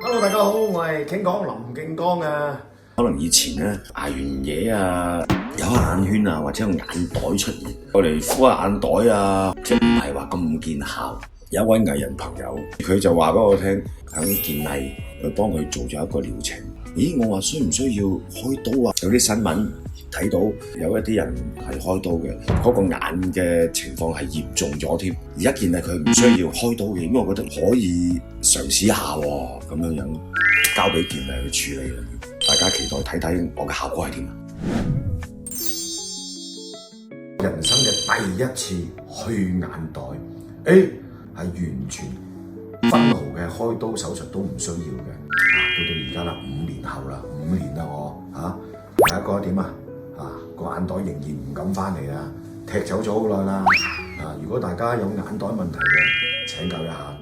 Hello，大家好，我係King Kong林敬剛啊。可能以前咧捱完嘢啊，有眼圈啊，或者有眼袋出現，我哋敷下眼袋啊，即係唔係話咁見效。有一位藝人朋友，佢就話俾我聽，喺健藝去幫佢做咗一個療程。咦，我話需唔需要開刀啊？有啲新聞睇到有一啲人係開刀嘅，嗰個眼嘅情況係嚴重咗添。而家健藝佢唔需要開刀嘅，因為我覺得可以嘗試下喎，咁樣樣交俾健藝去處理啦。大家期待睇睇我嘅效果係點啊！人生嘅第一次去眼袋，係完全分毫嘅開刀手術都唔需要嘅。到而家啦，5年後啦，5年啦大家覺得點啊？個眼袋仍然唔敢翻嚟啊，踢走咗好耐啦。如果大家有眼袋問題嘅，請教一下。